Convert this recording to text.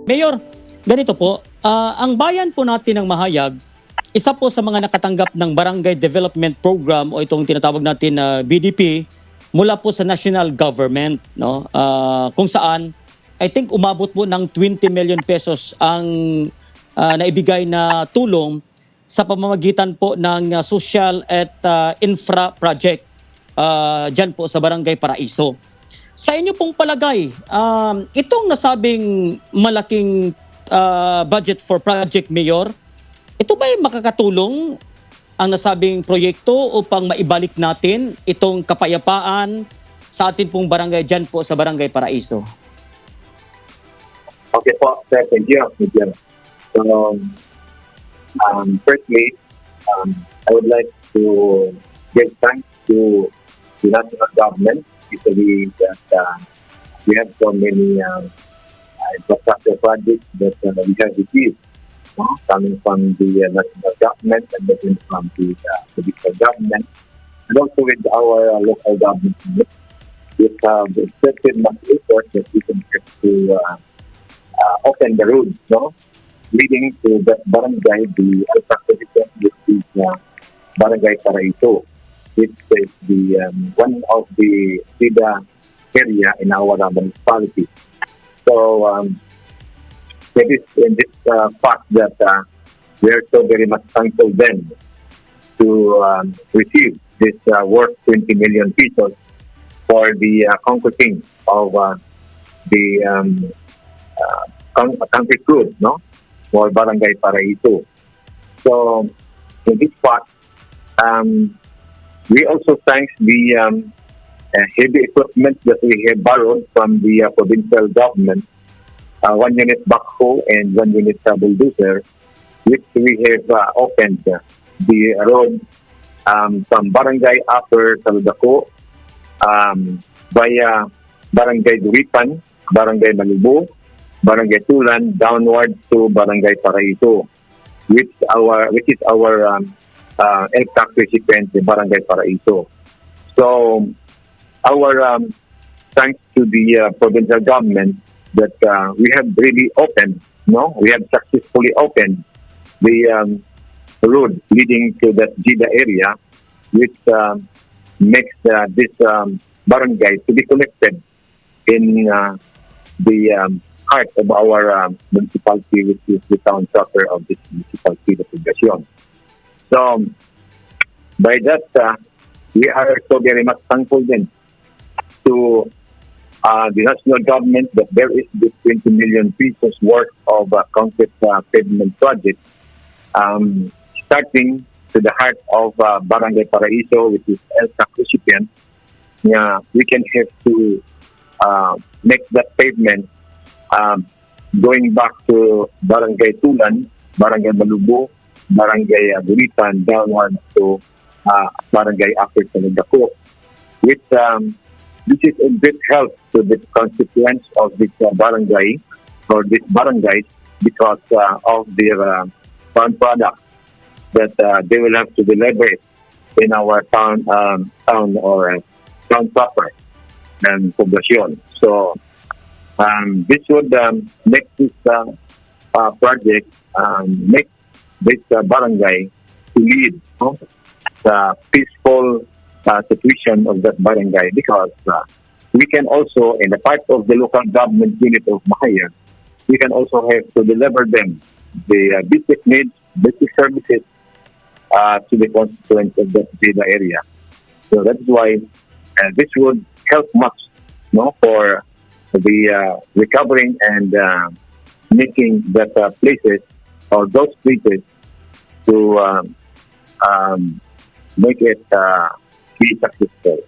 Mayor, ganito po, ang bayan po natin ng Mahayag, isa po sa mga nakatanggap ng Barangay Development Program o itong tinatawag natin na BDP mula po sa national government, no? Kung saan I think umabot po ng 20 million pesos ang naibigay na tulong sa pamamagitan po ng social at infra project dyan po sa Barangay Paraiso. Sa inyo pong palagay, itong nasabing malaking budget for project, Mayor, ito ba ay makakatulong ang nasabing proyekto upang maibalik natin itong kapayapaan sa atin pong barangay dyan po sa Barangay Paraiso? Okay po, sir. Thank you. So, firstly, I would like to give thanks to the national government, especially that we have so many infrastructure projects that we have received, coming from the national government and then from the provincial government, and also with our local government. We have expected much effort that we can get to open the roads, leading to that barangay, the Ntf-Elcac, which is Barangay Paraiso, which is the one of the GIDA area in our municipality. So, it is in this fact that we are so very much thankful then to receive this worth 20 million pesos for the concreting of the concrete road, for Barangay Paraiso. So, in this part, we also thank the heavy equipment that we have borrowed from the provincial government, 1 unit backhoe and 1 unit bulldozer, which we have opened the road from Barangay Upper Dako via Barangay Duripan, Barangay Malubo, Barangay Tulan, downwards to Barangay Paraiso, which is our Elcac recipient, the Barangay Paraiso. So, our thanks to the provincial government that we have really opened, we have successfully opened the road leading to that GIDA area, which makes this barangay to be connected in the heart of our municipality, which is the town proper of this municipality, the Poblacion. So, by that, we are so very much thankful then to the national government that there is this 20 million pesos worth of concrete pavement project starting to the heart of Barangay Paraiso, which is Elcac recipient. We can have to make that pavement going back to Barangay Tulan, Barangay Malubo, Barangay Duripan, downward to Barangay Upper Dako, which this is a great help to the constituents of this barangay or these barangays because of their farm products that they will have to deliver it in our town or town proper and Poblacion. So this would make this project make this barangay to lead the peaceful situation of that barangay, because we can also, in the part of the local government unit of Mahayag, we can also have to deliver them the basic needs, basic services to the constituents of that GIDA area. So that's why this would help much, for the recovering and making that places or those places to make it be successful.